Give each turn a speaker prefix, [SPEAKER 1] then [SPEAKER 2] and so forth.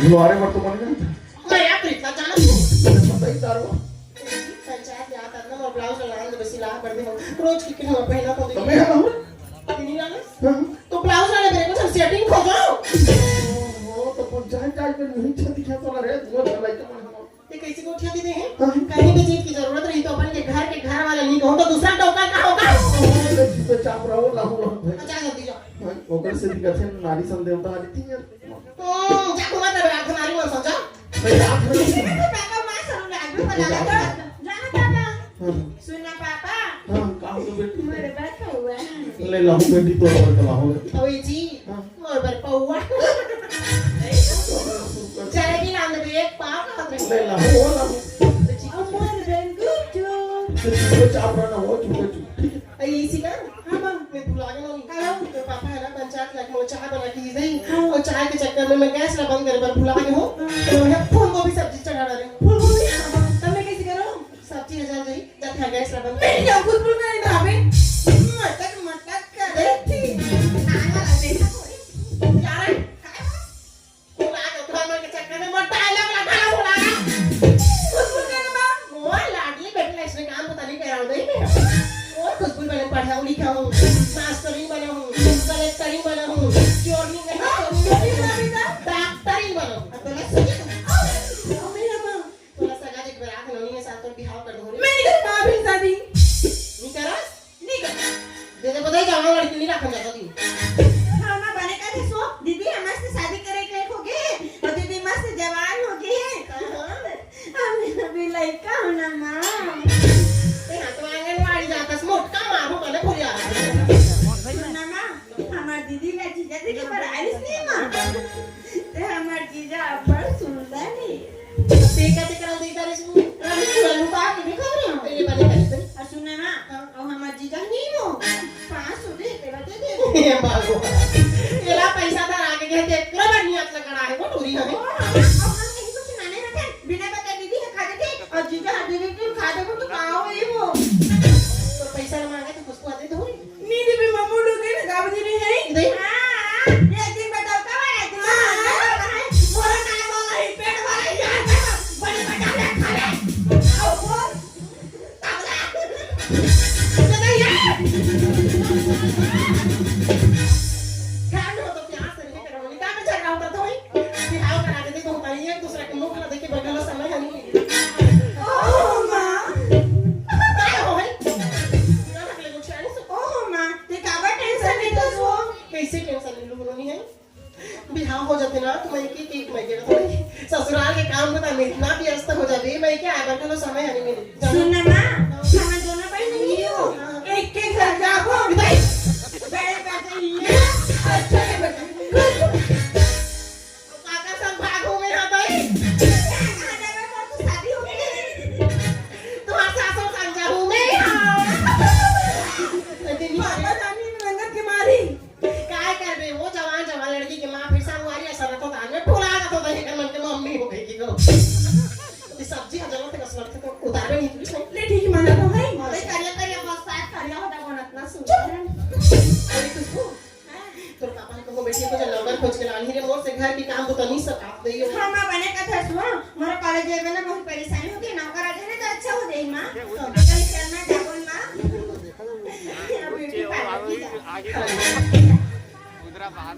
[SPEAKER 1] जुआरे मर तो मन गया
[SPEAKER 2] मैं यार इतना जाना तू
[SPEAKER 1] पता ही तारो
[SPEAKER 2] पंचायत याद आता ना और ब्लाउज लगाने बस सिला कर दे रोज की हम पहना तो
[SPEAKER 1] तुम्हें है ना
[SPEAKER 2] नहीं डाले तो ब्लाउज वाले मेरे को सेटिंग खोजो
[SPEAKER 1] वो तो पंचायत का नहीं छती क्या तो रे वो चलाई तो
[SPEAKER 2] ये कैसे को उठा देते हैं कहीं भी चीज की जरूरत रही तो अपन के घर वाला नहीं कहूं तो दूसरा टोका का होगा
[SPEAKER 1] तो चाप रहो लाहू
[SPEAKER 2] अच्छा जल्दी जाओ
[SPEAKER 1] ओकर से दिखत है नारी संदेवता आती थी यार
[SPEAKER 2] जा को मत रात नारी मन समझा
[SPEAKER 1] मैं रात में
[SPEAKER 2] पापा मां सर आगे बना लगा जाना पापा सुनना पापा
[SPEAKER 1] हां का हो बेटी
[SPEAKER 2] मेरे बैठा हुआ है
[SPEAKER 1] ले लाहू बेटी तो और लाहू
[SPEAKER 2] ओए जी मोर पर पौवा चलेगी नाम दे एक पाप हाथ में
[SPEAKER 1] ले लाहू लाहू
[SPEAKER 2] मोर बेन गुड
[SPEAKER 1] तो चाप रहा हो चुप
[SPEAKER 2] आई इसी का हां मैं भुला गया नहीं हेलो तो पापा है ना पंचायत लाख में चाय बना के दी और चाय के चक्कर में मैं गैस ला बंद करे पर भुला गया हूं तो मैं फूल गोभी सब्जी चढ़ा रहा हूं फूल गोभी तब मैं कैसे करूं सब्जी हजार जाई जाके गैस ला बंद मैं जाऊं खुद फूल नहीं भाभी मटक कर देखी खाना ला देखा कोई यार फूल आ गया खाना के चक्कर में मोटा लगा खाना फूल आ गया खुशबू करना बा वो लाडली बेटी इसने काम पता नहीं कर रहा हूं नहीं और खुशबू मैंने पढ़ा लिखा हूं मास्टरिंग बना हूं कलेक्टरिंग बना हूं चोरनी नहीं डॉक्टरिंग बना हूं तो मैं सोचा मेरा मां तोला सगा एक बार आके नौनी के साथ तो बिहाव कर दो मैं नहीं करता अभी शादी नहीं करा नहीं कर दे बताई जाओ लड़की नहीं रखना चाहता थी हां मां बने का थे सो दीदी हमसे शादी करे के हो गए और दीदी मस्त जवान हो गई है हम अभी लड़का हूं ना मां ते हां तो आंगनवाड़ी जाता मोटका मारो कने भूल आ ना मां हमार दीदी ला जीजा देखे पर आइस नहीं मां ते हमार जीजा बड़ सुंदर है देखा ते करा देता रे सु रवि पूरा लुका के देखो रे ये बने कर और सुना ना और हमार जीजा नहीं हो 500 दे तेरा दे ये बाबू एला पैसा था आगे के ते पूरा बढ़िया लगड़ा है वो टूरी है अब हम नहीं कुछ नाने रखे बिना बता दीदी खा देते और जीजा दीदी को खा दे तो का हो ये वो तो पैसा मांगे तो उसको आते थोड़ी नहीं दे भी मामू लोग ने गाव दी नहीं है दे हां ये दिन बताओ कब आया तुम मोरा ना वाला ही पेट वाला यार बड़े बड़ा ले खा ले आओ बोल तावला यार खान हो तो प्यार से नहीं करो का में झगड़ा होता था वही बिहाव करा के देखो हमारी एक दूसरे के मुंह ना देख के बगल समय है नहीं ओ मां काय हो है ना लगले कुछ आनी सो ओ मां ते काबा टेंशन नहीं तो सो कैसे टेंशन ले लूं नहीं है बिहाव हो जाते ना तो मैं एक मैं गिर थोड़ी ससुराल के काम बता मैं इतना व्यस्त हो जाती मैं क्या आए बगल समय है नहीं मेरे सुन ना मां हम दोनों भाई नहीं हो एक के घर जाओ भाई बड़े पैसे लिए अच्छा है बेटा काका संग भागो में आ गई शादी हो गई तुम्हारे सासू संग जाऊं मैं पापा जानी रंगत के मारी काय कर बे वो जवान जवान लड़की के मां फिर संगवारी ऐसा तो धान में फुला का तो दही मन के मम्मी हो गई की को तो सब्जी हजार तक असर तो उतारे नहीं कुछ ले ठीक माना तो है मरे करिया बस साथ करिया होता कोन इतना सुंदर अरे तू तो पापा ने को बेटी को जब नंबर खोज के लानी रे मोर से घर की काम तो नहीं सका दइयो हां मां बने का था सुनो मोर कॉलेज में ना बहुत परेशानी होती नौकर आ जाए तो अच्छा हो जाए मां तो कल करना जाबोल मां
[SPEAKER 3] आगे उधरा बाहर